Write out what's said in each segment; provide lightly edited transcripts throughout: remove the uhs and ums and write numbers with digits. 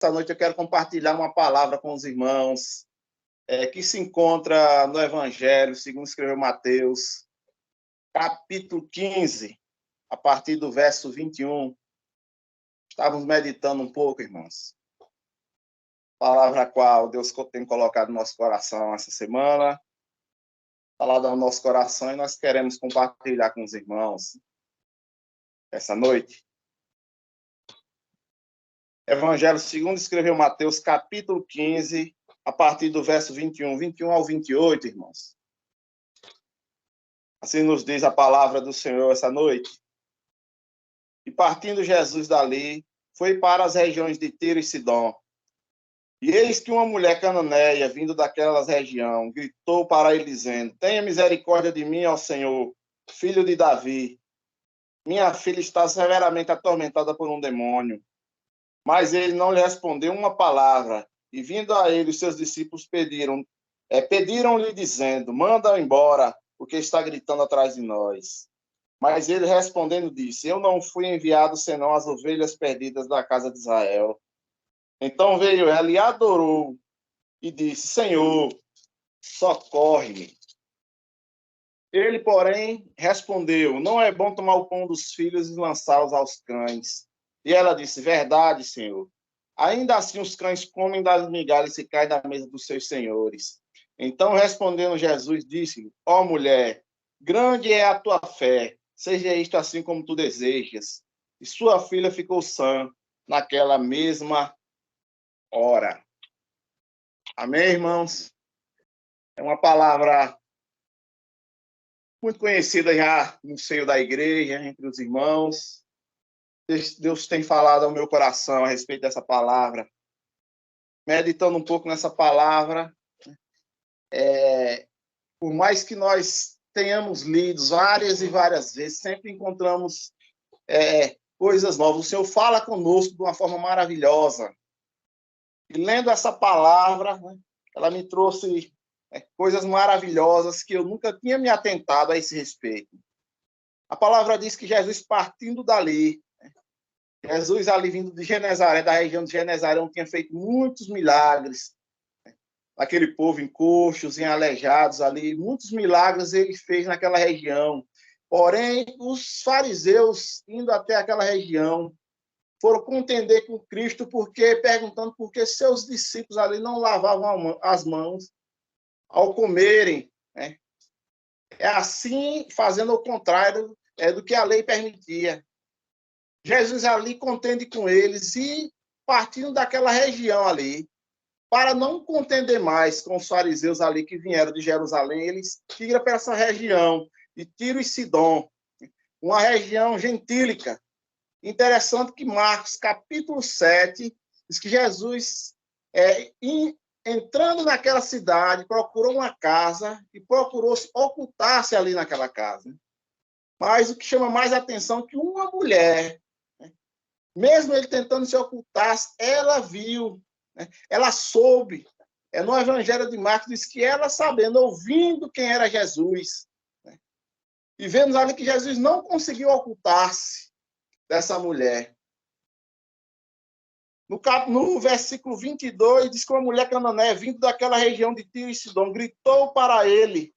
Essa noite eu quero compartilhar uma palavra com os irmãos que se encontra no Evangelho, segundo escreveu Mateus, capítulo 15, a partir do verso 21. Estávamos meditando um pouco, irmãos. Palavra a qual Deus tem colocado no nosso coração essa semana. Falado ao nosso coração e nós queremos compartilhar com os irmãos essa noite. Evangelho segundo escreveu Mateus, capítulo 15, a partir do verso 21 ao 28, irmãos. Assim nos diz a palavra do Senhor essa noite. E partindo Jesus dali, foi para as regiões de Tiro e Sidom. E eis que uma mulher cananeia, vindo daquelas regiões, gritou para ele, dizendo: Tenha misericórdia de mim, ó Senhor, filho de Davi. Minha filha está severamente atormentada por um demônio. Mas ele não lhe respondeu uma palavra. E vindo a ele, os seus discípulos pediram-lhe, dizendo: Manda-o embora, porque está gritando atrás de nós. Mas ele respondendo disse: Eu não fui enviado senão as ovelhas perdidas da casa de Israel. Então veio ela e adorou e disse: Senhor, socorre-me. Ele, porém, respondeu: Não é bom tomar o pão dos filhos e lançá-los aos cães. E ela disse: Verdade, Senhor. Ainda assim os cães comem das migalhas e caem da mesa dos seus senhores. Então, respondendo Jesus, disse-lhe: Ó mulher, grande é a tua fé, seja isto assim como tu desejas. E sua filha ficou sã naquela mesma hora. Amém, irmãos? É uma palavra muito conhecida já no seio da igreja, entre os irmãos. Deus tem falado ao meu coração a respeito dessa palavra. Meditando um pouco nessa palavra, por mais que nós tenhamos lido várias e várias vezes, sempre encontramos coisas novas. O Senhor fala conosco de uma forma maravilhosa. E lendo essa palavra, ela me trouxe coisas maravilhosas que eu nunca tinha me atentado a esse respeito. A palavra diz que Jesus, partindo dali, Jesus ali vindo de Genezaré, da região de Genezaré, tinha feito muitos milagres. Aquele povo em coxos, em aleijados ali, muitos milagres ele fez naquela região. Porém, os fariseus, indo até aquela região, foram contender com Cristo, perguntando por que seus discípulos ali não lavavam as mãos ao comerem. É assim, fazendo o contrário do que a lei permitia. Jesus ali contende com eles e partindo daquela região ali, para não contender mais com os fariseus ali que vieram de Jerusalém, eles tiram para essa região de Tiro e Sidom, uma região gentílica. Interessante que Marcos, capítulo 7, diz que Jesus, entrando naquela cidade, procurou uma casa e procurou ocultar-se ali naquela casa. Mas o que chama mais atenção é que uma mulher, mesmo ele tentando se ocultar, ela viu, ela soube. No Evangelho de Marcos diz que ela, sabendo, ouvindo quem era Jesus, e vemos ali que Jesus não conseguiu ocultar-se dessa mulher. No versículo 22, diz que uma mulher cananeia, vindo daquela região de Tiro e Sidom, gritou para ele,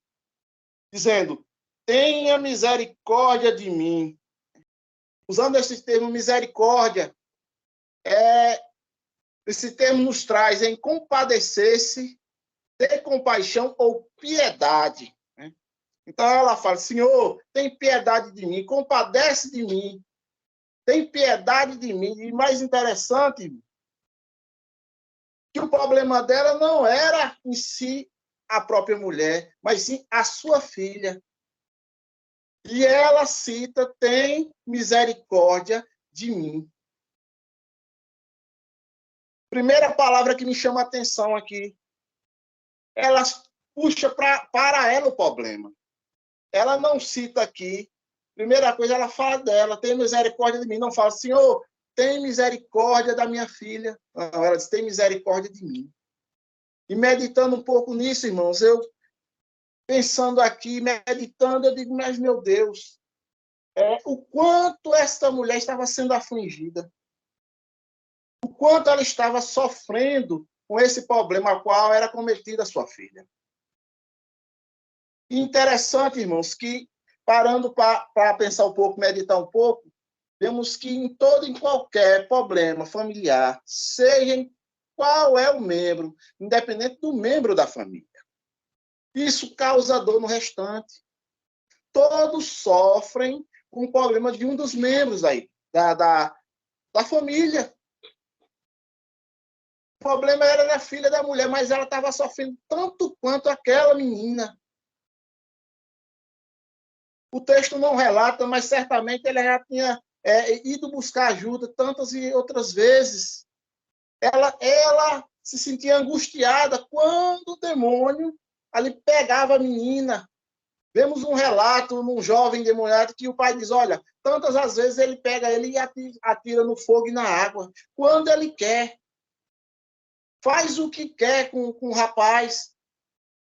dizendo: Tenha misericórdia de mim. Usando esse termo misericórdia, esse termo nos traz em compadecer-se, ter compaixão ou piedade. Então ela fala: Senhor, tem piedade de mim, compadece de mim, tem piedade de mim. E mais interessante, que o problema dela não era em si a própria mulher, mas sim a sua filha. E ela cita: tem misericórdia de mim. Primeira palavra que me chama a atenção aqui. Ela puxa para ela o problema. Ela não cita aqui. Primeira coisa, ela fala dela: tem misericórdia de mim. Não fala: Senhor, tem misericórdia da minha filha. Não, ela diz: tem misericórdia de mim. E meditando um pouco nisso, irmãos, eu pensando aqui, meditando, eu digo: mas meu Deus, o quanto esta mulher estava sendo afligida. o quanto ela estava sofrendo com esse problema ao qual era cometida a sua filha. E interessante, irmãos, que parando para pensar um pouco, meditar um pouco, vemos que em qualquer problema familiar, seja qual é o membro, independente do membro da família, isso causa dor no restante. Todos sofrem com o problema de um dos membros aí, da família. O problema era da filha da mulher, mas ela estava sofrendo tanto quanto aquela menina. O texto não relata, mas certamente ele já tinha ido buscar ajuda tantas e outras vezes. Ela se sentia angustiada quando o demônio ali pegava a menina. Vemos um relato num jovem demoniado que o pai diz, olha, tantas as vezes ele pega ele e atira no fogo e na água, quando ele quer. Faz o que quer com o rapaz.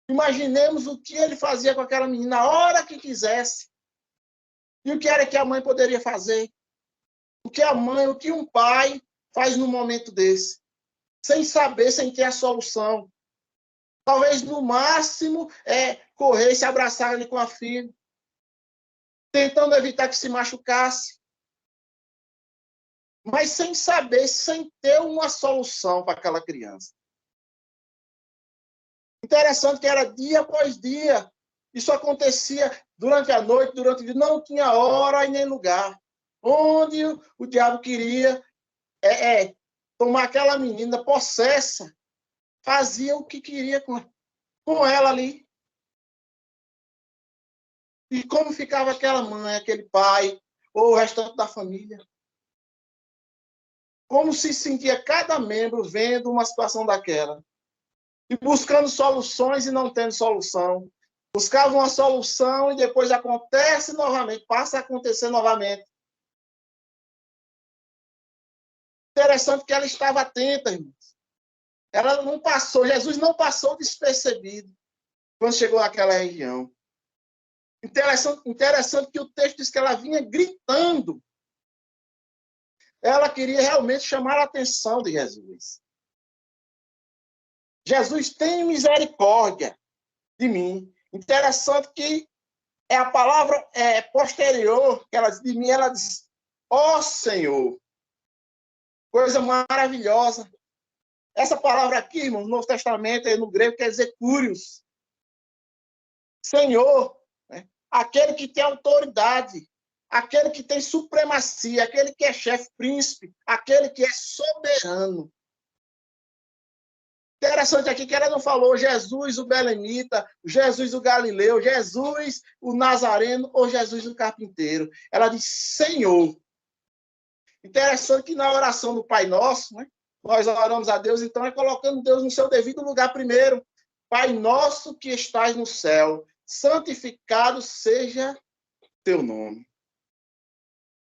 Imaginemos o que ele fazia com aquela menina a hora que quisesse. E o que era que a mãe poderia fazer? O que um pai faz num momento desse? Sem saber, sem ter a solução. Talvez, no máximo, correr e se abraçar ali com a filha, tentando evitar que se machucasse. Mas sem saber, sem ter uma solução para aquela criança. Interessante que era dia após dia. Isso acontecia durante a noite, durante o dia. Não tinha hora e nem lugar. Onde o diabo queria tomar aquela menina possessa, fazia o que queria com ela ali. E como ficava aquela mãe, aquele pai, ou o restante da família? Como se sentia cada membro vendo uma situação daquela? E buscando soluções e não tendo solução. Buscava uma solução e depois acontece novamente, passa a acontecer novamente. Interessante que ela estava atenta, irmãos. Ela não passou, Jesus não passou despercebido quando chegou àquela região. Interessante que o texto diz que ela vinha gritando. Ela queria realmente chamar a atenção de Jesus. Jesus, tem misericórdia de mim. Interessante que é a palavra posterior que ela diz de mim, ela diz, ó Senhor. Coisa maravilhosa. Essa palavra aqui, irmão, no Novo Testamento, no grego, quer dizer curios. Senhor, né? Aquele que tem autoridade, aquele que tem supremacia, aquele que é chefe, príncipe, aquele que é soberano. Interessante aqui que ela não falou Jesus o belemita, Jesus o galileu, Jesus o nazareno ou Jesus o carpinteiro. Ela diz Senhor. Interessante que na oração do Pai Nosso, né, nós oramos a Deus, então colocando Deus no seu devido lugar primeiro. Pai nosso que estás no céu, santificado seja teu nome.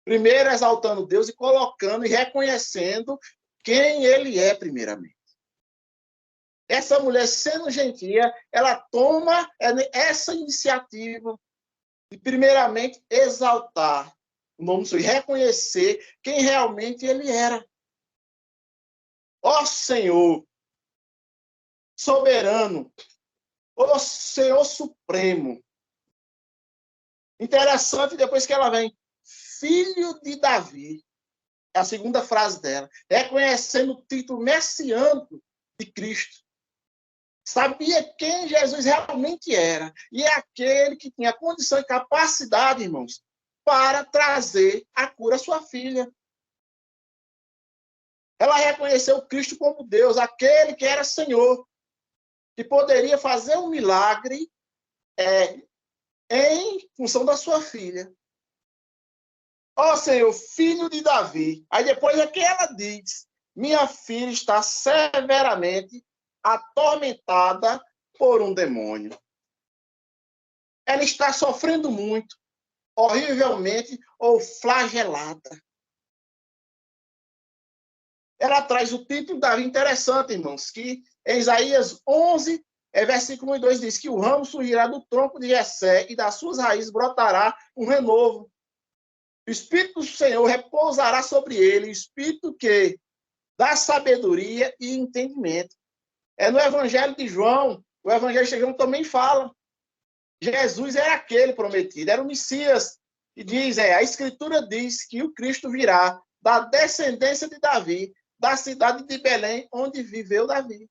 Primeiro exaltando Deus e colocando e reconhecendo quem ele é primeiramente. Essa mulher, sendo gentia, ela toma essa iniciativa de primeiramente exaltar o nome do Senhor e reconhecer quem realmente ele era. Ó Senhor, soberano, ó Senhor supremo. Interessante, depois que ela vem, filho de Davi, é a segunda frase dela, reconhecendo o título messiânico de Cristo. Sabia quem Jesus realmente era. E é aquele que tinha condição e capacidade, irmãos, para trazer a cura à sua filha. Ela reconheceu Cristo como Deus, aquele que era Senhor, que poderia fazer um milagre em função da sua filha. Ó Senhor, filho de Davi. Aí depois é que ela diz, minha filha está severamente atormentada por um demônio. Ela está sofrendo muito, horrivelmente ou flagelada. Ela traz o título Davi, interessante, irmãos, que em Isaías 11, versículo 1 e 2 diz que o ramo surgirá do tronco de Jessé e das suas raízes brotará um renovo. O Espírito do Senhor repousará sobre ele, o Espírito que dá sabedoria e entendimento. No Evangelho de João, o Evangelho de João também fala. Jesus era aquele prometido, era o Messias. E diz, a Escritura diz que o Cristo virá da descendência de Davi, da cidade de Belém, onde viveu Davi.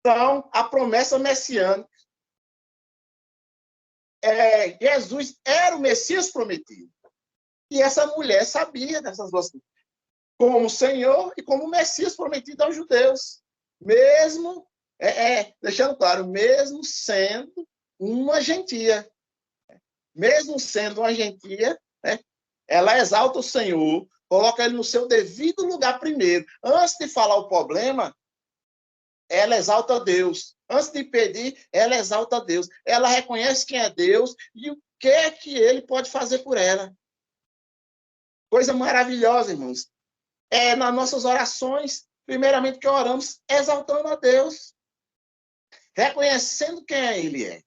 Então, a promessa messiânica, Jesus era o Messias prometido. E essa mulher sabia dessas duas coisas, como Senhor e como Messias prometido aos judeus. Mesmo, deixando claro, mesmo sendo uma gentia. Mesmo sendo uma gentia, ela exalta o Senhor, coloca ele no seu devido lugar primeiro. Antes de falar o problema, ela exalta Deus. Antes de pedir, ela exalta Deus. Ela reconhece quem é Deus e o que é que ele pode fazer por ela. Coisa maravilhosa, irmãos. Nas nossas orações, primeiramente que oramos, exaltando a Deus. Reconhecendo quem ele é.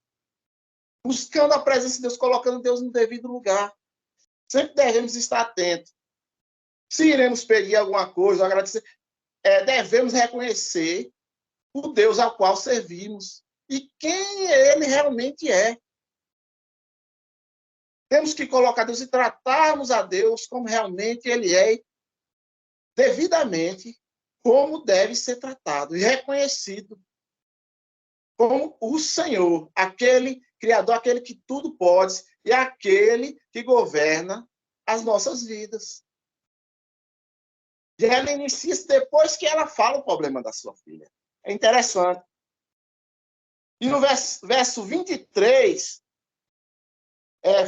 Buscando a presença de Deus, colocando Deus no devido lugar. Sempre devemos estar atentos. Se iremos pedir alguma coisa, agradecer, devemos reconhecer o Deus ao qual servimos e quem ele realmente é. Temos que colocar Deus e tratarmos a Deus como realmente ele é, devidamente, como deve ser tratado e reconhecido como o Senhor, aquele Criador, aquele que tudo pode e aquele que governa as nossas vidas. E ela inicia depois que ela fala o problema da sua filha. É interessante. E no verso 23,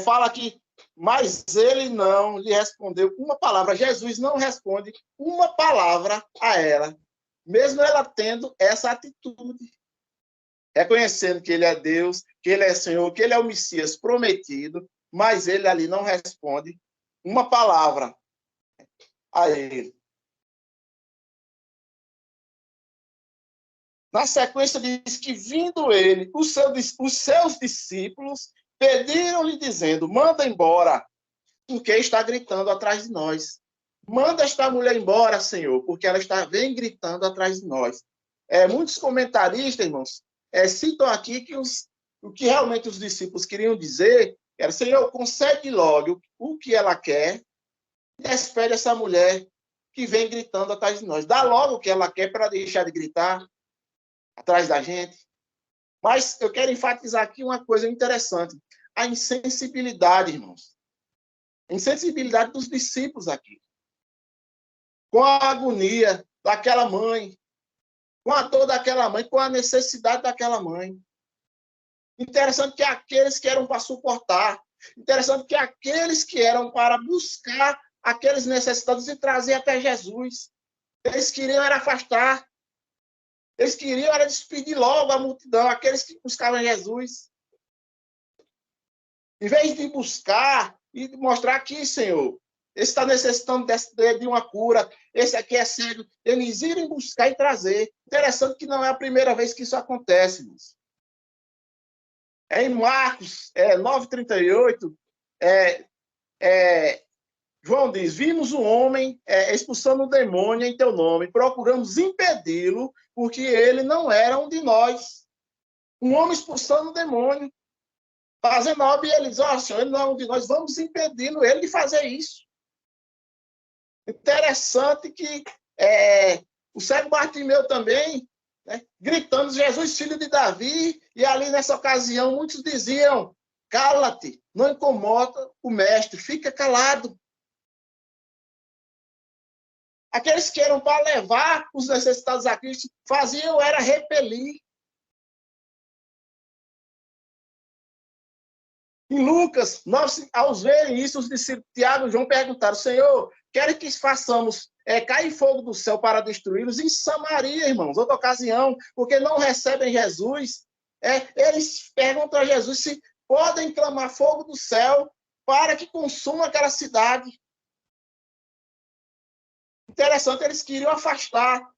fala que, mas ele não lhe respondeu uma palavra. Jesus não responde uma palavra a ela, mesmo ela tendo essa atitude. Reconhecendo que ele é Deus, que ele é Senhor, que ele é o Messias prometido, mas ele ali não responde uma palavra a ele. Na sequência diz que, vindo ele, os seus discípulos pediram-lhe, dizendo, manda embora, porque está gritando atrás de nós. Manda esta mulher embora, Senhor, porque ela vem gritando atrás de nós. Muitos comentaristas, irmãos, citam aqui que o que realmente os discípulos queriam dizer era, Senhor, concede logo o que ela quer e despede essa mulher que vem gritando atrás de nós. Dá logo o que ela quer para deixar de gritar atrás da gente. Mas eu quero enfatizar aqui uma coisa interessante. A insensibilidade, irmãos. A insensibilidade dos discípulos aqui. Com a agonia daquela mãe, com a dor daquela mãe, com a necessidade daquela mãe. Interessante que aqueles que eram para suportar, interessante que aqueles que eram para buscar aqueles necessitados e trazer até Jesus, eles queriam era afastar, eles queriam era despedir logo a multidão, aqueles que buscavam Jesus. Em vez de buscar e mostrar aqui, Senhor, esse está necessitando de uma cura, esse aqui é cego, eles irem buscar e trazer. Interessante que não é a primeira vez que isso acontece, irmãos. Em Marcos 9:38, João diz, vimos um homem expulsando um demônio em teu nome, procuramos impedi-lo, porque ele não era um de nós. Um homem expulsando um demônio, fazendo obra, e ele diz, Senhor, ele não é um de nós, vamos impedindo ele de fazer isso. Interessante que o cego Bartimeu também, gritando, Jesus, filho de Davi, e ali nessa ocasião muitos diziam, cala-te, não incomoda o mestre, fica calado. Aqueles que eram para levar os necessitados a Cristo, faziam era repelir. Em Lucas, aos verem isso, os discípulos Tiago e João perguntaram, Senhor, quer que façamos cair fogo do céu para destruí-los? Em Samaria, irmãos, outra ocasião, porque não recebem Jesus. Eles perguntam a Jesus se podem clamar fogo do céu para que consuma aquela cidade. Interessante, eles queriam afastar.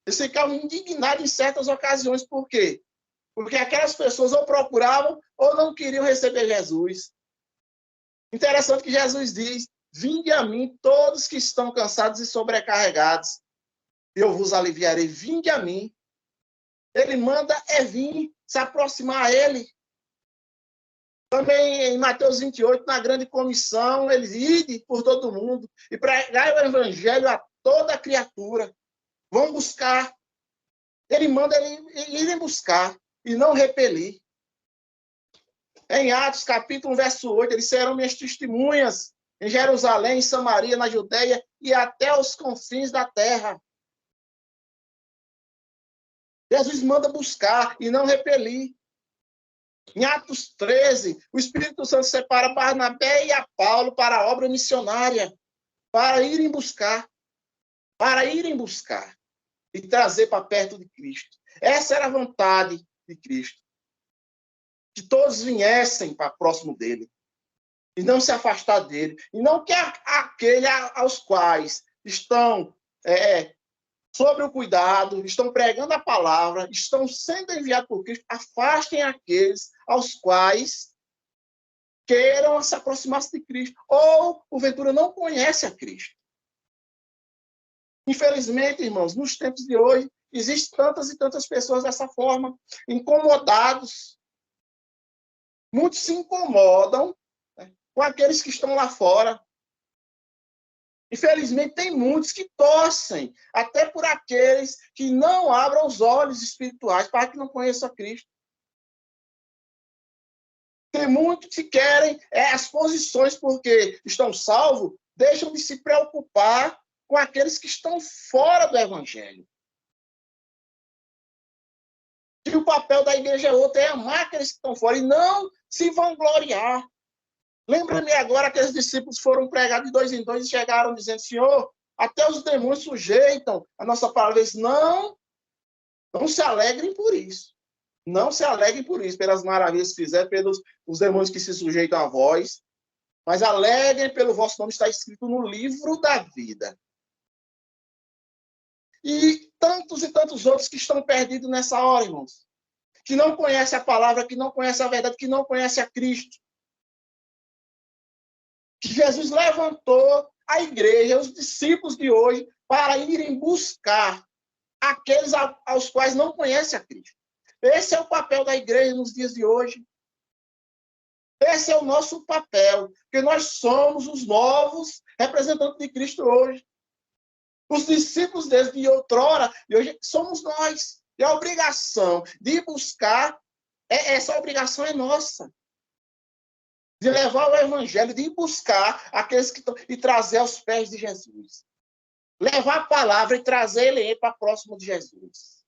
Eles ficavam indignados em certas ocasiões. Por quê? Porque aquelas pessoas ou procuravam ou não queriam receber Jesus. Interessante que Jesus diz, vinde a mim todos que estão cansados e sobrecarregados. eu vos aliviarei, vinde a mim. Ele manda vir, se aproximar a ele. Também em Mateus 28, na grande comissão, ele ide por todo mundo e pregar o evangelho a toda criatura. Vão buscar. Ele manda irem buscar e não repelir. Em Atos, capítulo 1, verso 8, eles serão minhas testemunhas em Jerusalém, em Samaria, na Judeia e até os confins da terra. Jesus manda buscar e não repelir. Em Atos 13, o Espírito Santo separa Barnabé e a Paulo para a obra missionária, para irem buscar e trazer para perto de Cristo. Essa era a vontade de Cristo. Que todos viessem para próximo dele e não se afastar dele. E não que aquele aos quais estão sobre o cuidado, estão pregando a palavra, estão sendo enviados por Cristo, afastem aqueles aos quais queiram se aproximar de Cristo, ou, porventura, não conhecem a Cristo. Infelizmente, irmãos, nos tempos de hoje, existem tantas e tantas pessoas dessa forma, incomodados. Muitos se incomodam, né, com aqueles que estão lá fora. Infelizmente, tem muitos que torcem, até por aqueles que não abram os olhos espirituais para que não conheçam a Cristo. Tem muitos que querem as posições porque estão salvos, deixam de se preocupar com aqueles que estão fora do Evangelho. E o papel da igreja é outro, é amar aqueles que estão fora e não se vangloriar. Lembra-me agora que os discípulos foram pregar de 2 em 2 e chegaram dizendo, Senhor, até os demônios sujeitam a nossa palavra. Eles, não se alegrem por isso. Não se alegrem por isso, pelas maravilhas que fizeram, pelos os demônios que se sujeitam a vós, mas alegrem pelo vosso nome, está escrito no livro da vida. E tantos outros que estão perdidos nessa hora, irmãos, que não conhecem a palavra, que não conhecem a verdade, que não conhecem a Cristo. Que Jesus levantou a igreja, os discípulos de hoje, para irem buscar aqueles aos quais não conhecem a Cristo. Esse é o papel da igreja nos dias de hoje. Esse é o nosso papel, porque nós somos os novos representantes de Cristo hoje. Os discípulos desde outrora, e hoje somos nós. E a obrigação de buscar, essa obrigação é nossa. De levar o evangelho, de ir buscar aqueles que estão, e trazer aos pés de Jesus. Levar a palavra e trazer ele para próximo de Jesus.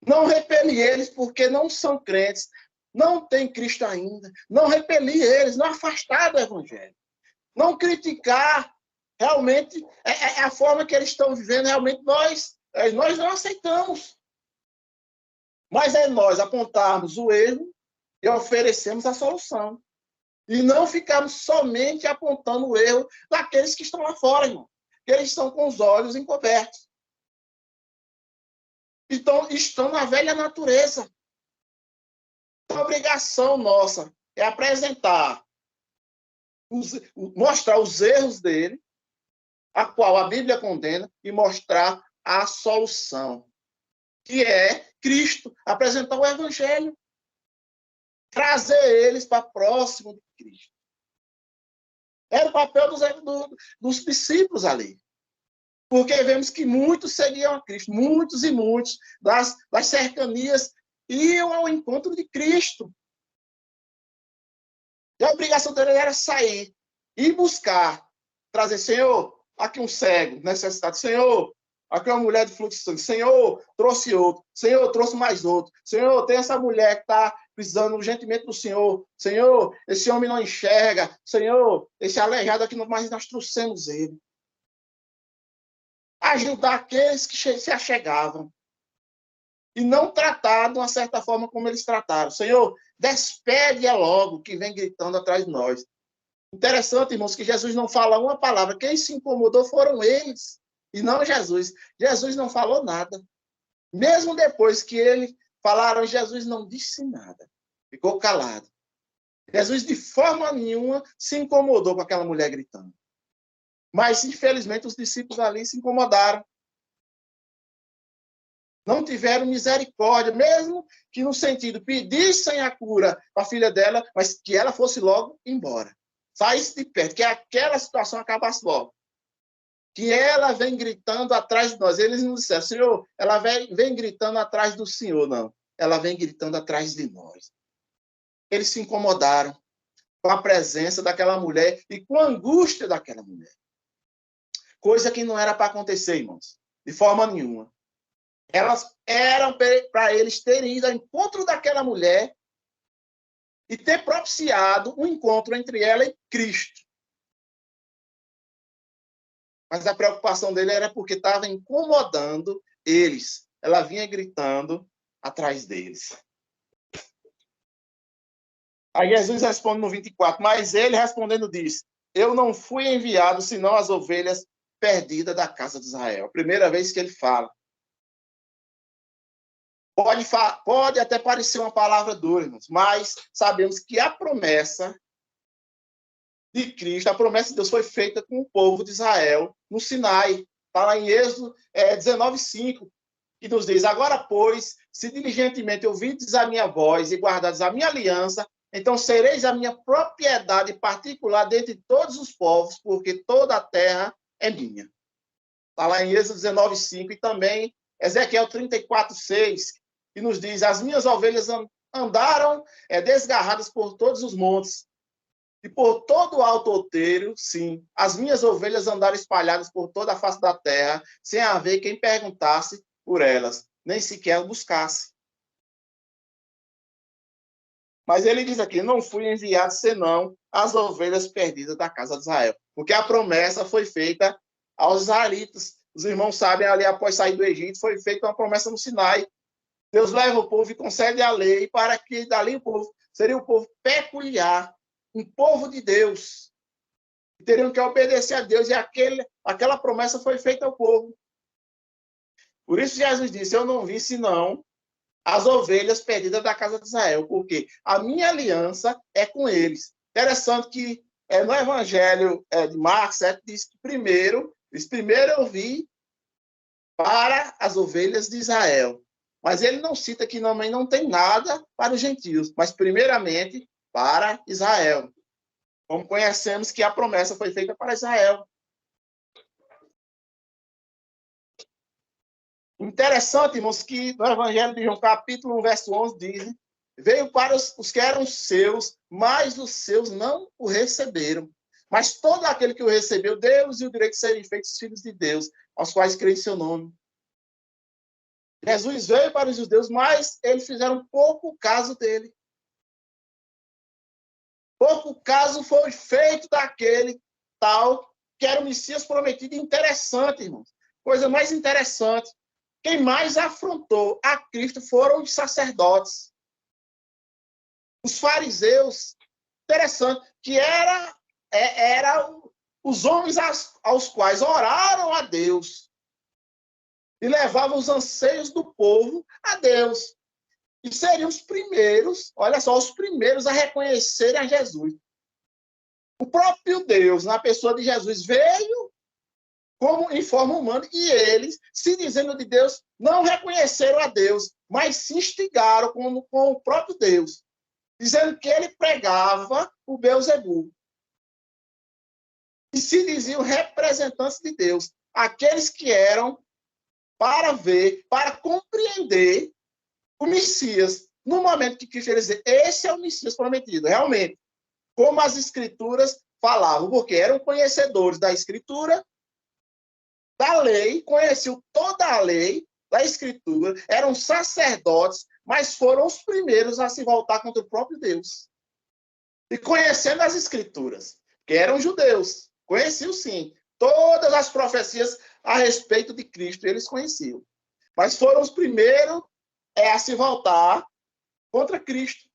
Não repelir eles porque não são crentes, não têm Cristo ainda. Não repelir eles, não afastar do evangelho. Não criticar realmente a forma que eles estão vivendo, realmente nós não aceitamos. Mas é nós apontarmos o erro e oferecemos a solução. E não ficarmos somente apontando o erro daqueles que estão lá fora, irmão. Que eles estão com os olhos encobertos. Então, estão na velha natureza. A obrigação nossa é apresentar, mostrar os erros dele, a qual a Bíblia condena, e mostrar a solução, que é Cristo, apresentar o Evangelho. Trazer eles para próximo de Cristo. Era o papel dos discípulos ali. Porque vemos que muitos seguiam a Cristo, muitos e muitos das cercanias iam ao encontro de Cristo. E a obrigação dele era sair e buscar, trazer, Senhor, aqui um cego, necessitado, Senhor, aqui uma mulher de fluxo de sangue, Senhor, trouxe outro, Senhor, trouxe mais outro, Senhor, tem essa mulher que está precisando urgentemente do Senhor, Senhor, esse homem não enxerga, Senhor, esse aleijado aqui, mas nós trouxemos ele. Ajudar aqueles que se achegavam. E não tratar de uma certa forma como eles trataram. Senhor, despede-a logo que vem gritando atrás de nós. Interessante, irmãos, que Jesus não fala uma palavra. Quem se incomodou foram eles, e não Jesus. Jesus não falou nada. Mesmo depois que eles falaram, Jesus não disse nada. Ficou calado. Jesus, de forma nenhuma, se incomodou com aquela mulher gritando. Mas, infelizmente, os discípulos ali se incomodaram. Não tiveram misericórdia, mesmo que no sentido pedissem a cura para a filha dela, mas que ela fosse logo embora. Saísse de perto, que aquela situação acabasse logo. Que ela vem gritando atrás de nós. Eles não disseram, Senhor, ela vem gritando atrás do Senhor, não. Ela vem gritando atrás de nós. Eles se incomodaram com a presença daquela mulher e com a angústia daquela mulher. Coisa que não era para acontecer, irmãos, de forma nenhuma. Elas eram para eles terem ido ao encontro daquela mulher e ter propiciado um encontro entre ela e Cristo. Mas a preocupação dele era porque estava incomodando eles. Ela vinha gritando atrás deles. Aí Jesus responde no 24, mas ele respondendo disse, eu não fui enviado senão as ovelhas perdidas da casa de Israel. Primeira vez que ele fala. Pode até parecer uma palavra dura, irmãos, mas sabemos que a promessa de Cristo, a promessa de Deus foi feita com o povo de Israel no Sinai. Está lá em Êxodo 19:5, que nos diz, agora, pois, se diligentemente ouvides a minha voz e guardares a minha aliança, então sereis a minha propriedade particular dentre todos os povos, porque toda a terra é minha. Está lá em Êxodo 19:5 e também Ezequiel 34:6, que nos diz, as minhas ovelhas andaram desgarradas por todos os montes, e por todo o alto outeiro, sim, as minhas ovelhas andaram espalhadas por toda a face da terra, sem haver quem perguntasse por elas, nem sequer buscasse. Mas ele diz aqui, não fui enviado senão as ovelhas perdidas da casa de Israel. Porque a promessa foi feita aos israelitas. Os irmãos sabem, ali após sair do Egito, foi feita uma promessa no Sinai. Deus leva o povo e concede a lei para que dali o povo seria um povo peculiar, um povo de Deus. Teriam que obedecer a Deus e aquela promessa foi feita ao povo. Por isso Jesus disse, eu não vi senão as ovelhas perdidas da casa de Israel, porque a minha aliança é com eles. Interessante que no Evangelho de Marcos, diz que primeiro eu vi para as ovelhas de Israel. Mas ele não cita que também não tem nada para os gentios, mas primeiramente para Israel. Como conhecemos que a promessa foi feita para Israel. Interessante, irmãos, que no Evangelho de João, capítulo 1, verso 11, diz, veio para os que eram seus, mas os seus não o receberam. Mas todo aquele que o recebeu, Deus e o direito de serem feitos filhos de Deus, aos quais creem em seu nome. Jesus veio para os judeus, mas eles fizeram pouco caso dele. Pouco caso foi feito daquele tal que era o Messias prometido. Interessante, irmãos. Coisa mais interessante. Quem mais afrontou a Cristo foram os sacerdotes. Os fariseus. Interessante. Que eram os homens aos quais oraram a Deus. E levavam os anseios do povo a Deus. E seriam os primeiros, olha só, os primeiros a reconhecerem a Jesus. O próprio Deus, na pessoa de Jesus, veio como em forma humana e eles, se dizendo de Deus, não reconheceram a Deus, mas se instigaram com o próprio Deus, dizendo que ele pregava o Beelzebul. E se diziam representantes de Deus, aqueles que eram para ver, para compreender o Messias, no momento que Cristo ia dizer, esse é o Messias prometido, realmente, como as Escrituras falavam, porque eram conhecedores da Escritura, da lei, conheciam toda a lei da Escritura, eram sacerdotes, mas foram os primeiros a se voltar contra o próprio Deus. E conhecendo as Escrituras, que eram judeus, conheciam sim, todas as profecias a respeito de Cristo, eles conheciam. Mas foram os primeiros a se voltar contra Cristo.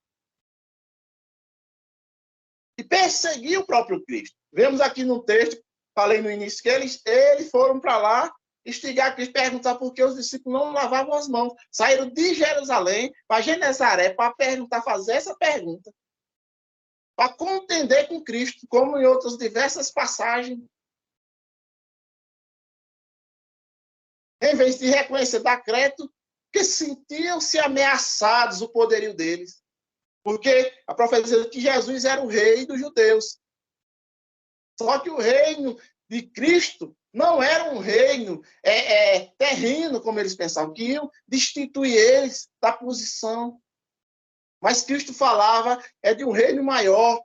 E perseguir o próprio Cristo. Vemos aqui no texto, falei no início, que eles foram para lá instigar Cristo, perguntar por que os discípulos não lavavam as mãos. Saíram de Jerusalém para Genezaré para perguntar, fazer essa pergunta. Para contender com Cristo, como em outras diversas passagens. em vez de reconhecer decreto, que sentiam-se ameaçados o poderio deles. Porque a profecia de que Jesus era o rei dos judeus. Só que o reino de Cristo não era um reino terreno, como eles pensavam, que iam destituir eles da posição. Mas Cristo falava de um reino maior,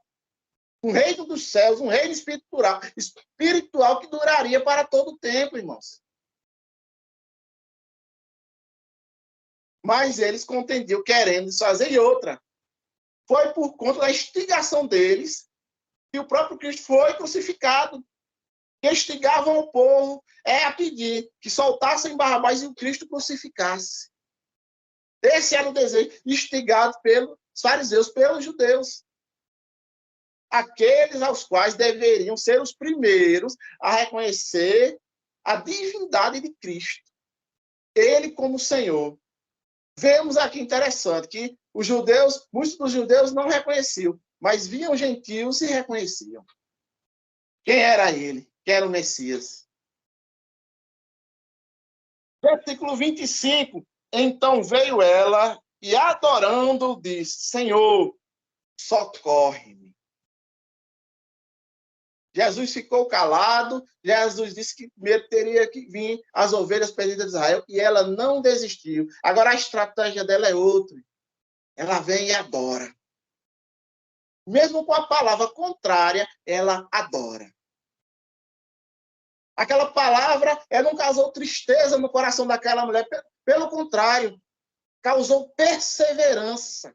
um reino dos céus, um reino espiritual que duraria para todo o tempo, irmãos. Mas eles contendiam querendo fazer. E outra, foi por conta da instigação deles que o próprio Cristo foi crucificado. Que instigavam o povo a pedir que soltassem Barrabás e o Cristo crucificasse. Esse era o desejo instigado pelos fariseus, pelos judeus. Aqueles aos quais deveriam ser os primeiros a reconhecer a divindade de Cristo. Ele como Senhor. Vemos aqui interessante que os judeus, muitos dos judeus não reconheciam, mas viam gentios e reconheciam. Quem era ele? Quem era o Messias? Versículo 25. Então veio ela e, adorando, disse: Senhor, socorre-me. Jesus ficou calado. Jesus disse que primeiro teria que vir as ovelhas perdidas de Israel, e ela não desistiu. Agora a estratégia dela é outra. Ela vem e adora. Mesmo com a palavra contrária, ela adora. Aquela palavra não causou tristeza no coração daquela mulher. Pelo contrário, causou perseverança.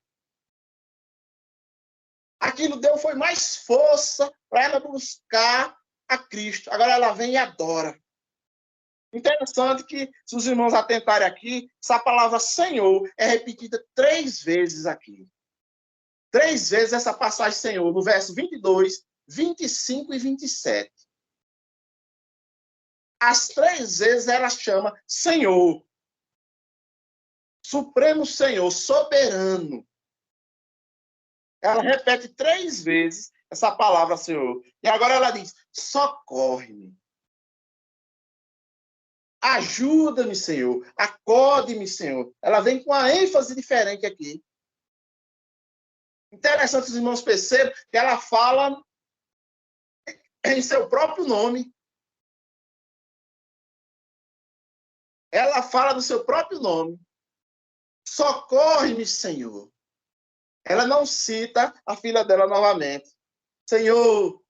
Aquilo foi mais força para ela buscar a Cristo. Agora ela vem e adora. Interessante que, se os irmãos atentarem aqui, essa palavra Senhor é repetida 3 vezes aqui. 3 vezes essa passagem Senhor, no verso 22, 25 e 27. As 3 vezes ela chama Senhor. Supremo Senhor, soberano. Ela repete 3 vezes essa palavra, Senhor. E agora ela diz: socorre-me. Ajuda-me, Senhor. Acode-me, Senhor. Ela vem com uma ênfase diferente aqui. Interessante os irmãos percebam que ela fala em seu próprio nome. Ela fala do seu próprio nome. Socorre-me, Senhor. Ela não cita a filha dela novamente. Senhor,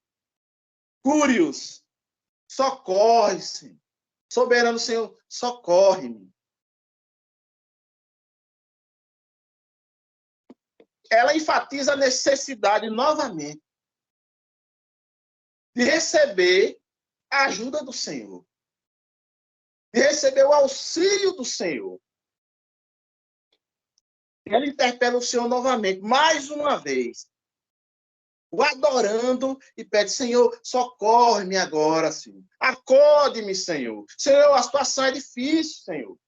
cure-os. Socorre-se. Soberano Senhor, socorre-me. Ela enfatiza a necessidade novamente de receber a ajuda do Senhor. De receber o auxílio do Senhor. Ela interpela o Senhor novamente, mais uma vez. O adorando e pede: Senhor, socorre-me agora, Senhor. Acode-me, Senhor. Senhor, a situação é difícil, Senhor.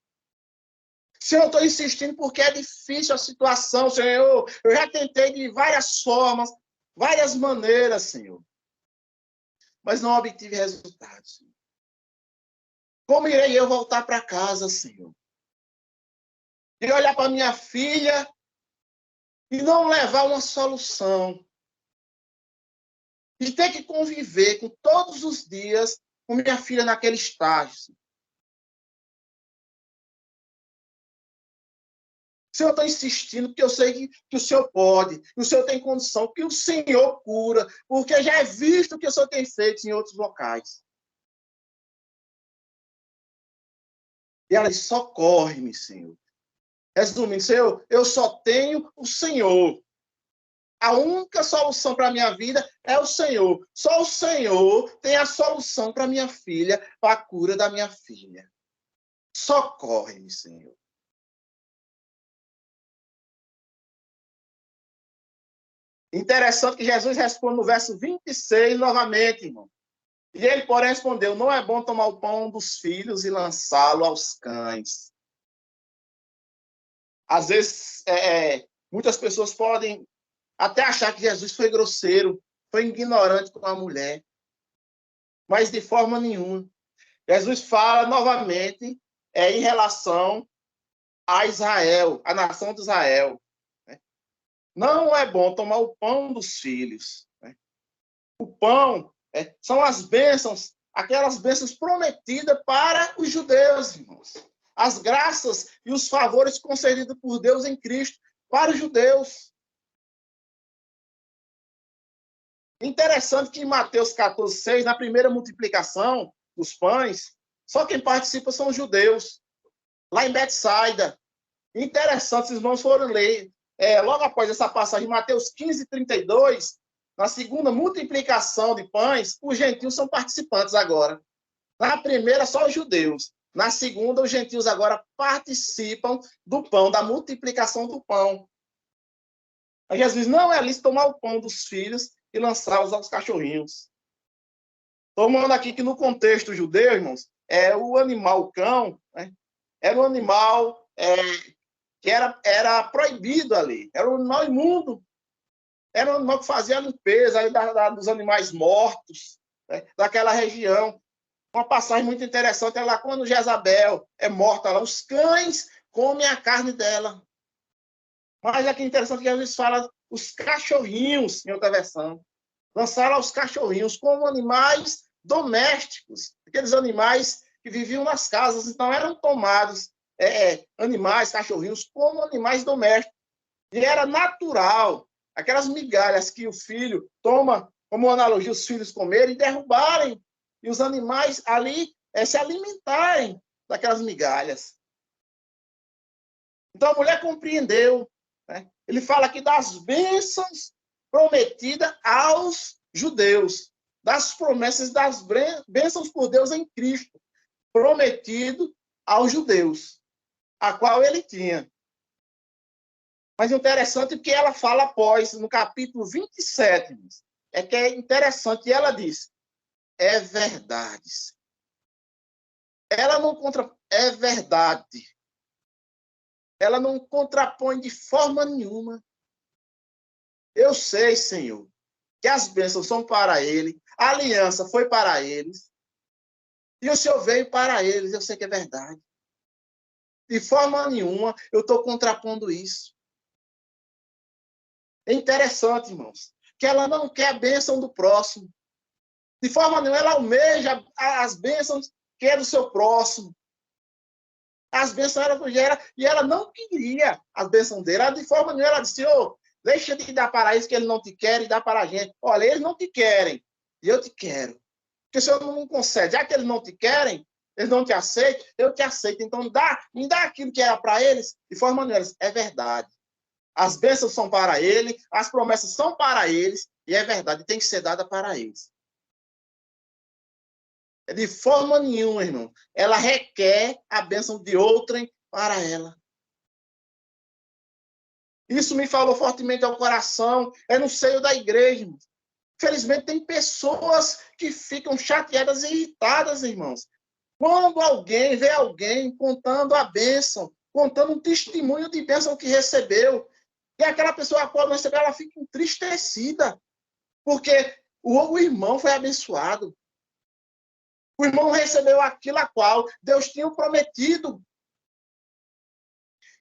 Senhor, eu estou insistindo porque é difícil a situação, Senhor. Eu já tentei de várias formas, várias maneiras, Senhor. Mas não obtive resultados, Senhor. Como irei eu voltar para casa, Senhor? E olhar para minha filha e não levar uma solução. E ter que conviver com todos os dias com minha filha naquele estágio. Senhor. Senhor, eu estou insistindo porque eu sei que o Senhor pode, que o Senhor tem condição, que o Senhor cura, porque já é visto o que o Senhor tem feito em outros locais. E ela diz: socorre-me, Senhor. Resumindo, Senhor, eu só tenho o Senhor. A única solução para a minha vida é o Senhor. Só o Senhor tem a solução para minha filha, para a cura da minha filha. Socorre-me, Senhor. Interessante que Jesus responde no verso 26 novamente, irmão. E ele, porém, respondeu: não é bom tomar o pão dos filhos e lançá-lo aos cães. Às vezes, muitas pessoas podem até achar que Jesus foi grosseiro, foi ignorante com a mulher. Mas de forma nenhuma. Jesus fala novamente em relação a Israel, a nação de Israel. Né? Não é bom tomar o pão dos filhos. Né? O pão são as bênçãos, aquelas bênçãos prometidas para os judeus, irmãos. As graças e os favores concedidos por Deus em Cristo para os judeus. Interessante que em Mateus 14:6, na primeira multiplicação dos pães, só quem participa são os judeus, lá em Betsaida. Interessante, se os irmãos forem ler, logo após essa passagem, Mateus 15:32, na segunda multiplicação de pães, os gentios são participantes agora. Na primeira, só os judeus. Na segunda, os gentios agora participam do pão, da multiplicação do pão. Mas Jesus não é lícito tomar o pão dos filhos e lançá-los aos cachorrinhos. Tomando aqui que no contexto judeu, irmãos, o animal, o cão, né, era um animal que era proibido ali. Era um animal imundo. Era um animal que fazia a limpeza aí dos animais mortos, né, daquela região. Uma passagem muito interessante é lá quando Jezabel é morta lá, os cães comem a carne dela. Mas aqui é interessante que Jesus fala os cachorrinhos, em outra versão. Lançaram os cachorrinhos como animais domésticos, aqueles animais que viviam nas casas, então eram tomados animais, cachorrinhos, como animais domésticos. E era natural, aquelas migalhas que o filho toma, como analogia, os filhos comerem, derrubarem, e os animais ali se alimentarem daquelas migalhas. Então a mulher compreendeu. Né? Ele fala aqui das bênçãos prometidas aos judeus, das promessas das bênçãos por Deus em Cristo, prometido aos judeus, a qual ele tinha. Mas o interessante é que ela fala após, no capítulo 27, que é interessante, e ela diz, é verdade. Ela não é verdade. Ela não contrapõe de forma nenhuma. Eu sei, Senhor, que as bênçãos são para ele, a aliança foi para eles, e o Senhor veio para eles, eu sei que é verdade. De forma nenhuma eu estou contrapondo isso. É interessante, irmãos, que ela não quer a bênção do próximo. De forma nenhuma ela almeja as bênçãos que é do seu próximo. As bênçãos ela gera, e ela não queria as bênçãos dele. De forma nenhuma ela disse, Senhor, deixa de dar para eles que eles não te querem, dá para a gente. Olha, eles não te querem, e eu te quero. Porque o Senhor não concede. Já que eles não te querem, eles não te aceitam, eu te aceito. Então, me dá aquilo que era para eles. De forma nenhuma, é verdade. As bênçãos são para ele, as promessas são para eles, e é verdade, tem que ser dada para eles. De forma nenhuma, irmão, ela requer a bênção de outrem para ela. Isso me falou fortemente ao coração, no seio da igreja, irmão. Infelizmente, tem pessoas que ficam chateadas e irritadas, irmãos. Quando alguém vê alguém contando a bênção, contando um testemunho de bênção que recebeu, e aquela pessoa a qual não recebeu, ela fica entristecida, porque o irmão foi abençoado. O irmão recebeu aquilo a qual Deus tinha prometido.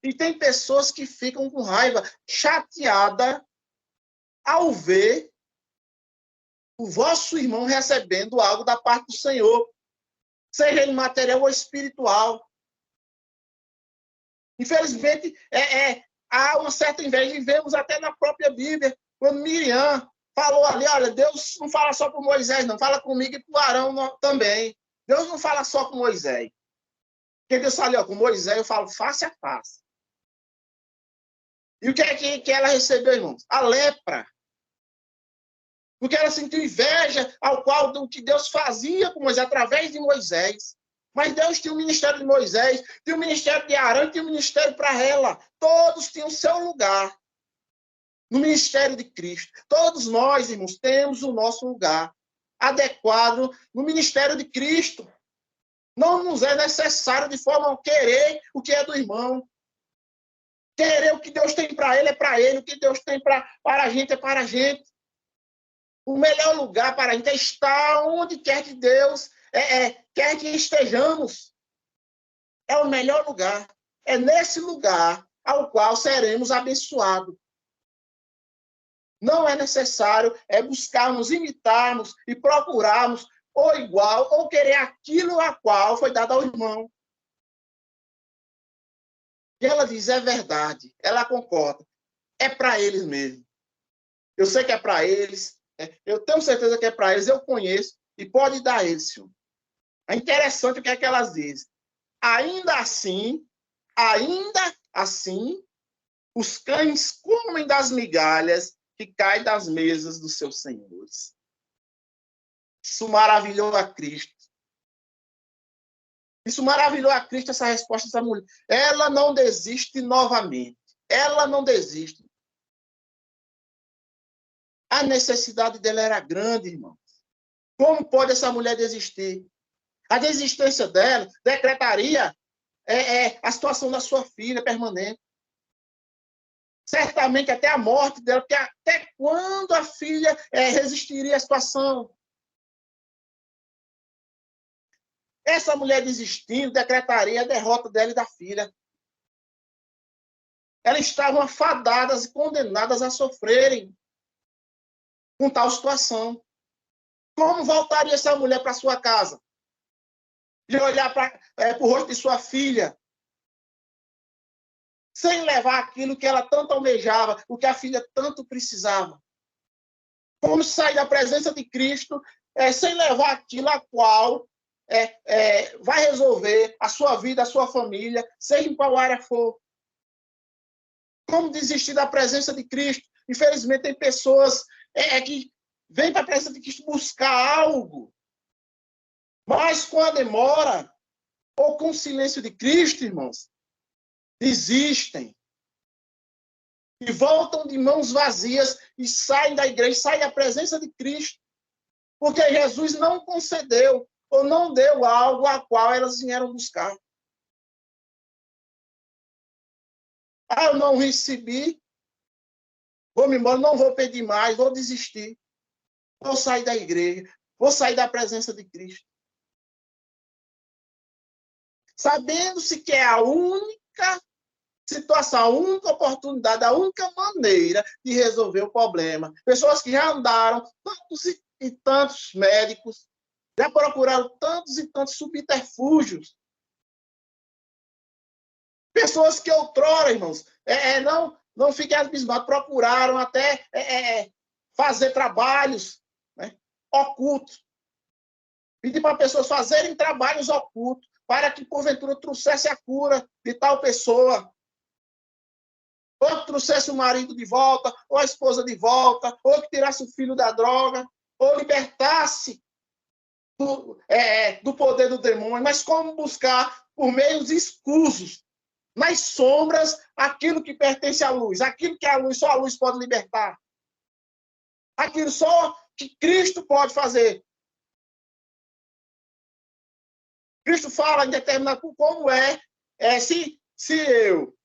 E tem pessoas que ficam com raiva, chateada, ao ver o vosso irmão recebendo algo da parte do Senhor, seja ele material ou espiritual. Infelizmente, há uma certa inveja, e vemos até na própria Bíblia, quando Miriam falou ali, olha, Deus não fala só com Moisés, não, fala comigo e com Arão também. Deus não fala só com Moisés. Porque Deus fala, com Moisés eu falo face a face. E o que é que ela recebeu, irmãos? A lepra. Porque ela sentiu inveja ao qual do que Deus fazia com Moisés, através de Moisés. Mas Deus tinha o ministério de Moisés, tinha o ministério de Arão, tinha o ministério para ela. Todos tinham o seu lugar no ministério de Cristo. Todos nós, irmãos, temos o nosso lugar adequado no ministério de Cristo. Não nos é necessário de forma a querer o que é do irmão. Querer o que Deus tem para ele é para ele, o que Deus tem para a gente é para a gente. O melhor lugar para a gente é estar onde quer que Deus quer que estejamos. é o melhor lugar. É nesse lugar ao qual seremos abençoados. Não é necessário buscarmos, imitarmos e procurarmos ou igual, ou querer aquilo a qual foi dado ao irmão. E ela diz, é verdade, ela concorda. É para eles mesmo. Eu sei que é para eles, eu tenho certeza que é para eles, eu conheço, e pode dar a eles, senhor. É interessante o que é que elas dizem. Ainda assim, os cães comem das migalhas que caem das mesas dos seus senhores. Isso maravilhou a Cristo. Isso maravilhou a Cristo, essa resposta dessa mulher. Ela não desiste novamente. Ela não desiste. A necessidade dela era grande, irmão. Como pode essa mulher desistir? A desistência dela decretaria a situação da sua filha permanente. Certamente até a morte dela, porque até quando a filha resistiria à situação? Essa mulher desistindo decretaria a derrota dela e da filha. Elas estavam afadadas e condenadas a sofrerem com tal situação. Como voltaria essa mulher para sua casa? De olhar para o rosto de sua filha, sem levar aquilo que ela tanto almejava, o que a filha tanto precisava. Como sair da presença de Cristo sem levar aquilo a qual vai resolver a sua vida, a sua família, seja em qual área for. Como desistir da presença de Cristo? Infelizmente, tem pessoas que vêm para a presença de Cristo buscar algo, mas com a demora ou com o silêncio de Cristo, irmãos, desistem e voltam de mãos vazias e saem da igreja, saem da presença de Cristo, porque Jesus não concedeu ou não deu algo a qual elas vieram buscar. Ah, eu não recebi, vou me embora, não vou pedir mais, vou desistir, vou sair da igreja, vou sair da presença de Cristo. Sabendo-se que é a única situação, a única oportunidade, a única maneira de resolver o problema. Pessoas que já andaram tantos e tantos médicos, já procuraram tantos e tantos subterfúgios. Pessoas que outrora, irmãos, não fiquem abismados, procuraram até fazer trabalhos, né, ocultos. Pedir para pessoas fazerem trabalhos ocultos para que, porventura, trouxesse a cura de tal pessoa. Ou que trouxesse o marido de volta, ou a esposa de volta, ou que tirasse o filho da droga, ou libertasse do poder do demônio. Mas como buscar, por meios escusos, nas sombras, aquilo que pertence à luz, aquilo que só a luz pode libertar. Aquilo só que Cristo pode fazer. Cristo fala em determinado como se eu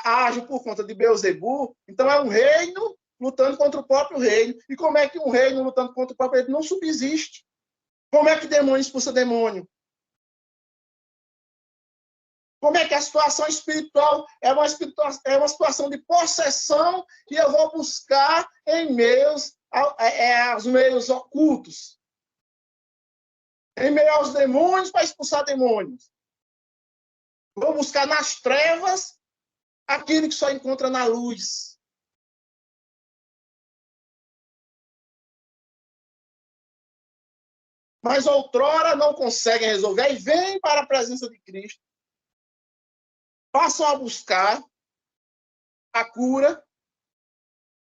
ajo por conta de Beelzebu, então é um reino lutando contra o próprio reino. E como é que um reino lutando contra o próprio reino não subsiste? Como é que demônio expulsa demônio? Como é que a situação espiritual é uma situação de possessão que eu vou buscar em os meios ocultos? Em meio aos demônios para expulsar demônios. Vou buscar nas trevas aquilo que só encontra na luz. Mas outrora não conseguem resolver e vêm para a presença de Cristo. Passam a buscar a cura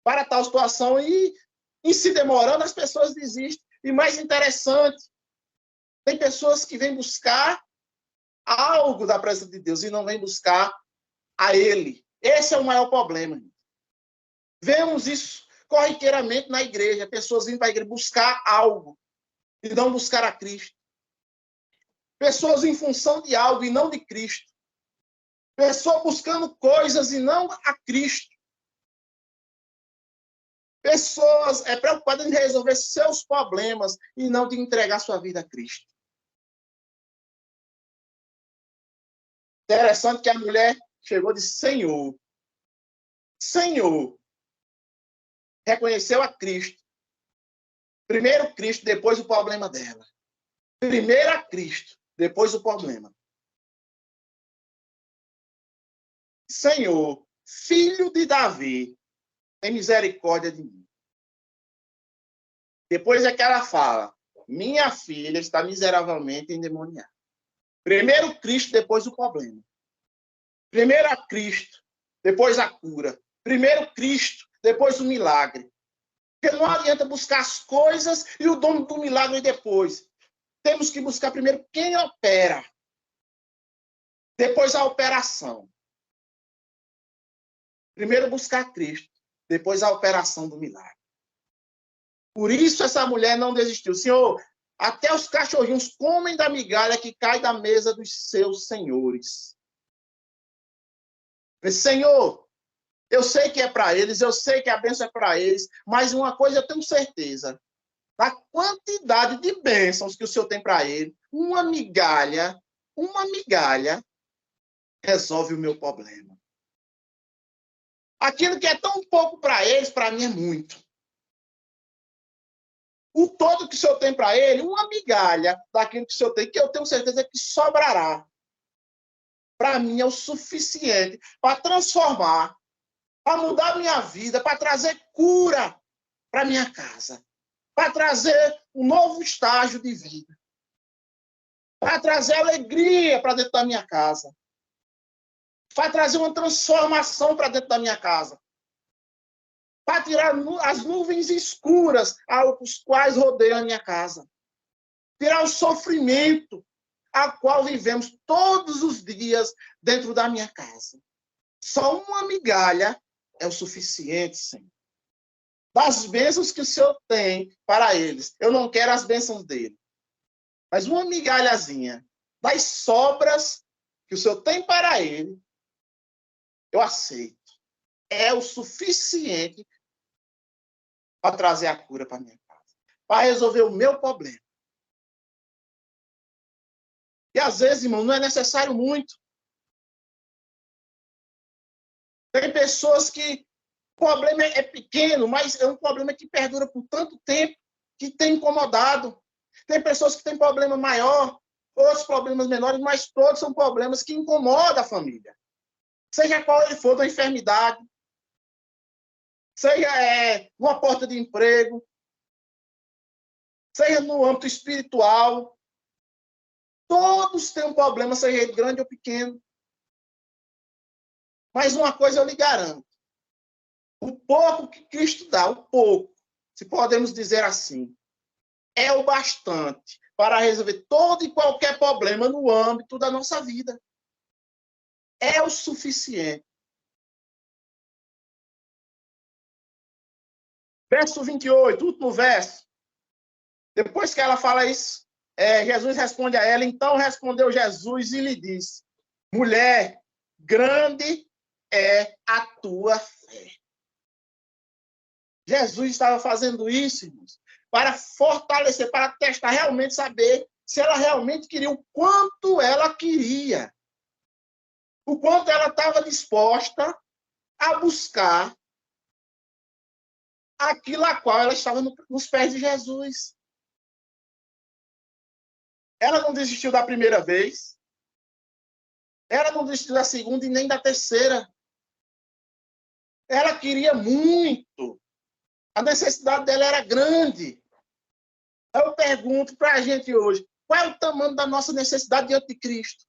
para tal situação e se demorando, as pessoas desistem. E mais interessante, tem pessoas que vêm buscar algo da presença de Deus e não vêm buscar a Ele. Esse é o maior problema. Vemos isso corriqueiramente na igreja. Pessoas vindo para a igreja buscar algo e não buscar a Cristo. Pessoas em função de algo e não de Cristo. Pessoas buscando coisas e não a Cristo. Pessoas preocupadas em resolver seus problemas e não de entregar sua vida a Cristo. Interessante que a mulher chegou e disse, Senhor, Senhor, reconheceu a Cristo. Primeiro Cristo, depois o problema dela. Primeiro a Cristo, depois o problema. Senhor, filho de Davi, tem misericórdia de mim. Depois é que ela fala, minha filha está miseravelmente endemoniada. Primeiro Cristo, depois o problema. Primeiro a Cristo, depois a cura. Primeiro Cristo, depois o milagre. Porque não adianta buscar as coisas e o dono do milagre depois. Temos que buscar primeiro quem opera. Depois a operação. Primeiro buscar Cristo, depois a operação do milagre. Por isso essa mulher não desistiu. Senhor, até os cachorrinhos comem da migalha que cai da mesa dos seus senhores. Senhor, eu sei que é para eles, eu sei que a bênção é para eles, mas uma coisa eu tenho certeza. Da quantidade de bênçãos que o Senhor tem para ele, uma migalha resolve o meu problema. Aquilo que é tão pouco para eles, para mim é muito. O todo que o Senhor tem para ele, uma migalha daquilo que o Senhor tem, que eu tenho certeza que sobrará. Para mim é o suficiente para transformar, para mudar minha vida, para trazer cura para minha casa, para trazer um novo estágio de vida, para trazer alegria para dentro da minha casa, para trazer uma transformação para dentro da minha casa, para tirar as nuvens escuras aos quais rodeiam a minha casa, tirar o sofrimento a qual vivemos todos os dias dentro da minha casa. Só uma migalha é o suficiente, Senhor. Das bênçãos que o Senhor tem para eles. Eu não quero as bênçãos dele. Mas uma migalhazinha das sobras que o Senhor tem para ele, eu aceito. É o suficiente para trazer a cura para minha casa. Para resolver o meu problema. E às vezes, irmão, não é necessário muito. Tem pessoas que o problema é pequeno, mas é um problema que perdura por tanto tempo, que tem incomodado. Tem pessoas que têm problema maior, outros problemas menores, mas todos são problemas que incomodam a família. Seja qual ele for, da enfermidade, seja uma porta de emprego, seja no âmbito espiritual. Todos têm um problema, seja ele grande ou pequeno. Mas uma coisa eu lhe garanto. O pouco que Cristo dá, o pouco, se podemos dizer assim, é o bastante para resolver todo e qualquer problema no âmbito da nossa vida. É o suficiente. Verso 28, último verso. Depois que ela fala isso, Jesus responde a ela. Então respondeu Jesus e lhe disse, mulher, grande é a tua fé. Jesus estava fazendo isso, irmãos, para fortalecer, para testar, realmente saber se ela realmente queria, o quanto ela queria. O quanto ela estava disposta a buscar aquilo a qual ela estava nos pés de Jesus. Ela não desistiu da primeira vez. Ela não desistiu da segunda e nem da terceira. Ela queria muito. A necessidade dela era grande. Eu pergunto para a gente hoje, qual é o tamanho da nossa necessidade diante de Cristo?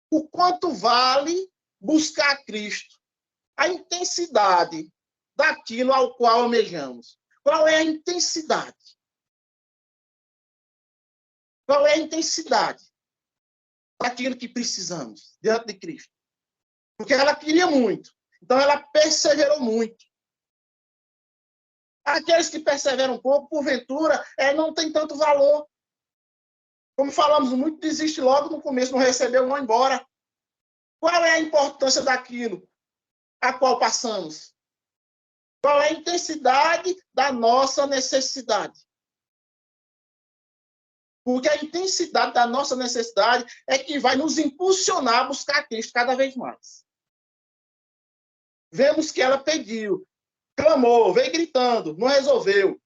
O quanto vale buscar Cristo? A intensidade daquilo ao qual almejamos. Qual é a intensidade? Qual é a intensidade daquilo que precisamos diante de Cristo? Porque ela queria muito. Então, ela perseverou muito. Aqueles que perseveram um pouco, porventura, não tem tanto valor. Como falamos muito, desiste logo no começo, não recebeu, vão embora. Qual é a importância daquilo a qual passamos? Qual é a intensidade da nossa necessidade? Porque a intensidade da nossa necessidade é que vai nos impulsionar a buscar Cristo cada vez mais. Vemos que ela pediu, clamou, veio gritando, não resolveu.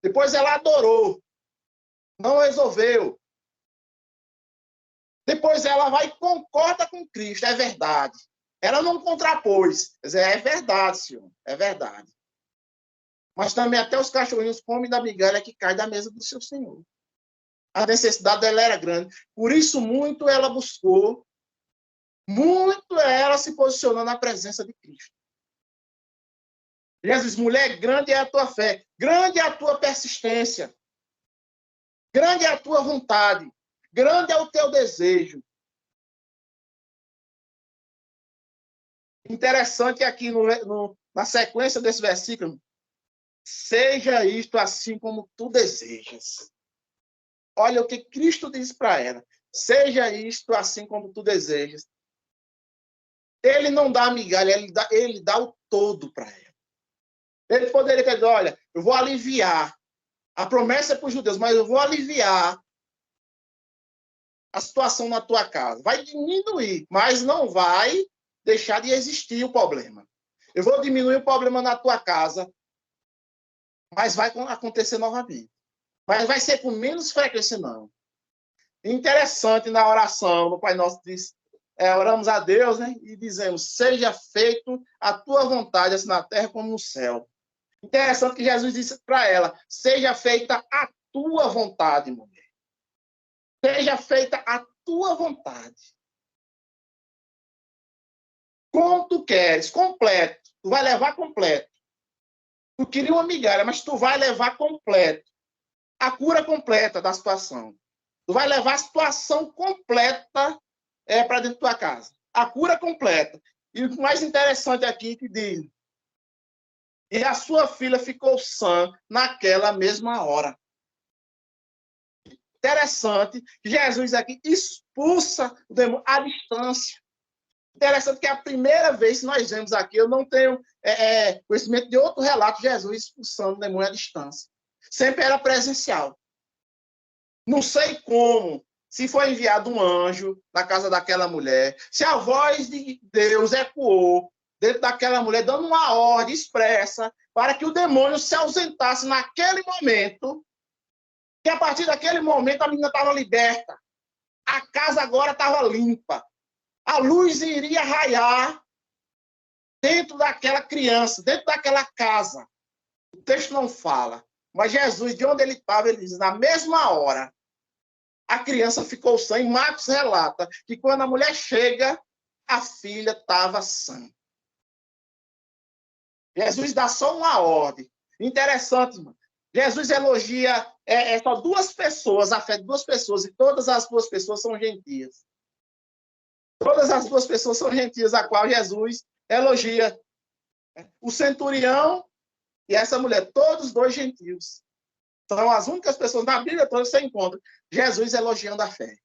Depois ela adorou, não resolveu. Depois ela vai e concorda com Cristo, é verdade. Ela não contrapôs, é verdade, Senhor, é verdade. Mas também até os cachorrinhos comem da migalha que cai da mesa do seu Senhor. A necessidade dela era grande. Por isso, muito ela buscou, muito ela se posicionou na presença de Cristo. Jesus, mulher, grande é a tua fé, grande é a tua persistência, grande é a tua vontade, grande é o teu desejo. Interessante aqui na sequência desse versículo, seja isto assim como tu desejas. Olha o que Cristo diz para ela. Seja isto assim como tu desejas. Ele não dá a migalha, ele dá o todo para ela. Ele poderia dizer, olha, eu vou aliviar. A promessa é para os judeus, mas eu vou aliviar a situação na tua casa. Vai diminuir, mas não vai deixar de existir o problema. Eu vou diminuir o problema na tua casa, mas vai acontecer novamente. Mas vai ser com menos frequência, não. Interessante, na oração, no Pai Nosso diz, oramos a Deus, né? E dizemos, seja feito a tua vontade, assim na terra como no céu. Interessante que Jesus disse para ela, seja feita a tua vontade, mulher. Seja feita a tua vontade. Como tu queres, completo. Tu vai levar completo. Tu queria uma migalha, mas tu vai levar completo. A cura completa da situação. Tu vai levar a situação completa para dentro da tua casa. A cura completa. E o mais interessante aqui que diz, e a sua filha ficou sã naquela mesma hora. Interessante que Jesus aqui expulsa o demônio à distância. Interessante que é a primeira vez que nós vemos aqui, eu não tenho conhecimento de outro relato de Jesus expulsando o demônio à distância. Sempre era presencial. Não sei como, se foi enviado um anjo na casa daquela mulher, se a voz de Deus ecoou dentro daquela mulher, dando uma ordem expressa para que o demônio se ausentasse naquele momento, que a partir daquele momento a menina estava liberta. A casa agora estava limpa. A luz iria raiar dentro daquela criança, dentro daquela casa. O texto não fala, mas Jesus, de onde ele estava, ele diz, na mesma hora, a criança ficou sã. E Marcos relata que quando a mulher chega, a filha estava sã. Jesus dá só uma ordem. Interessante, mano. Jesus elogia só duas pessoas, a fé de duas pessoas, e todas as duas pessoas são gentias. Todas as duas pessoas são gentias, a qual Jesus elogia. O centurião e essa mulher, todos dois gentios. São as únicas pessoas na Bíblia toda que você encontra Jesus elogiando a fé.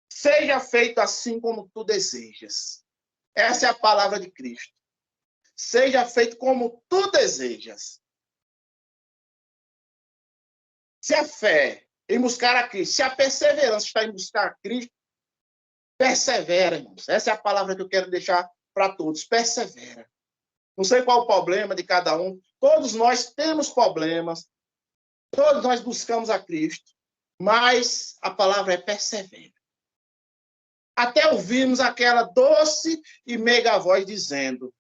Seja feito assim como tu desejas. Essa é a palavra de Cristo. Seja feito como tu desejas. Se a fé em buscar a Cristo, se a perseverança está em buscar a Cristo, persevera, irmãos. Essa é a palavra que eu quero deixar para todos. Persevera. Não sei qual o problema de cada um. Todos nós temos problemas. Todos nós buscamos a Cristo. Mas a palavra é persevera. Até ouvirmos aquela doce e meiga voz dizendo,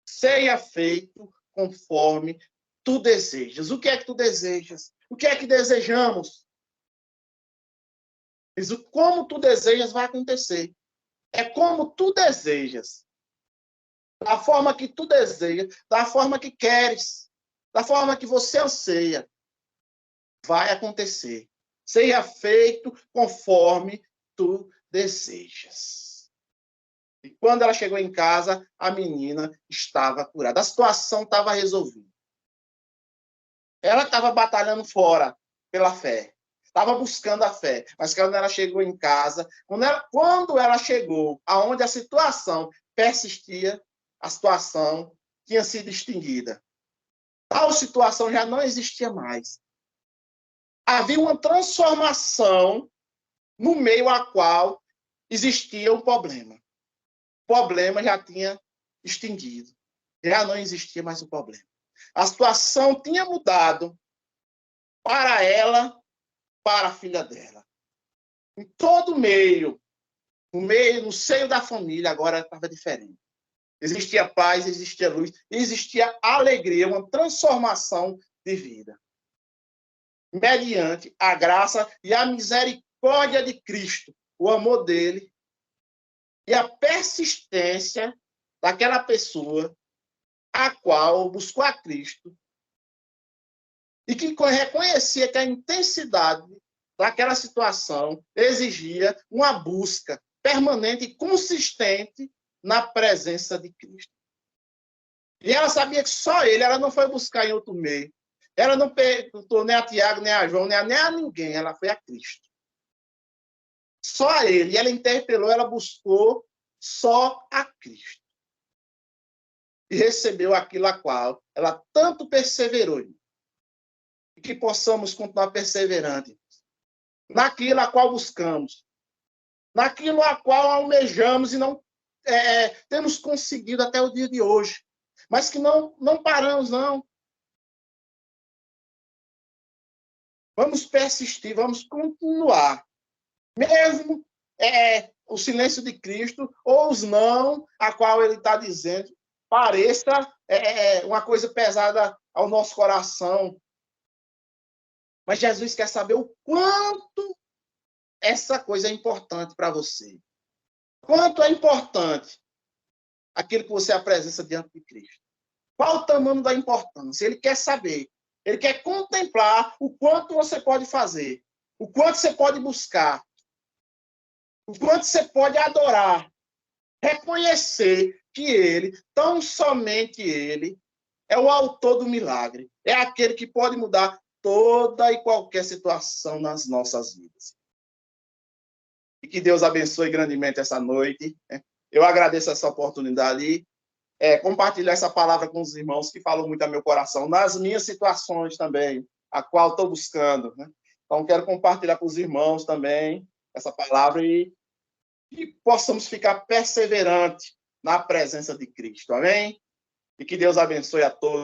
seja feito conforme tu desejas. O que é que tu desejas? O que é que desejamos? Diz, como tu desejas vai acontecer. É como tu desejas. Da forma que tu desejas, da forma que queres, da forma que você anseia, vai acontecer. Seja feito conforme tu desejas. E quando ela chegou em casa, a menina estava curada. A situação estava resolvida. Ela estava batalhando fora pela fé. Estava buscando a fé. Mas quando ela chegou em casa, quando ela chegou aonde a situação persistia, a situação tinha sido extinguida. Tal situação já não existia mais. havia uma transformação no meio a qual existia um problema. O problema já tinha extinguido. Já não existia mais o problema. A situação tinha mudado para ela, para a filha dela. Em todo meio, no seio da família, agora estava diferente. Existia paz, existia luz, existia alegria, uma transformação de vida. Mediante a graça e a misericórdia de Cristo, o amor dele e a persistência daquela pessoa a qual buscou a Cristo e que reconhecia que a intensidade daquela situação exigia uma busca permanente e consistente na presença de Cristo. E ela sabia que só ele, ela não foi buscar em outro meio. Ela não perguntou nem a Tiago, nem a João, nem a ninguém, ela foi a Cristo. Só a ele. E ela interpelou, ela buscou só a Cristo. E recebeu aquilo a qual ela tanto perseverou. E que possamos continuar perseverando naquilo a qual buscamos, naquilo a qual almejamos e não temos conseguido até o dia de hoje. Mas que não paramos, não. Vamos persistir, vamos continuar. Mesmo o silêncio de Cristo, ou os não, a qual ele está dizendo, pareça uma coisa pesada ao nosso coração. Mas Jesus quer saber o quanto essa coisa é importante para você. Quanto é importante aquilo que você apresenta diante de Cristo. Qual o tamanho da importância? Ele quer saber. Ele quer contemplar o quanto você pode fazer. O quanto você pode buscar. O quanto você pode adorar. Reconhecer que ele, tão somente ele, é o autor do milagre. É aquele que pode mudar toda e qualquer situação nas nossas vidas. E que Deus abençoe grandemente essa noite. Eu agradeço essa oportunidade e compartilhar essa palavra com os irmãos que falam muito ao meu coração, nas minhas situações também, a qual estou buscando. Né? Então, quero compartilhar com os irmãos também essa palavra e possamos ficar perseverantes na presença de Cristo. Amém? E que Deus abençoe a todos.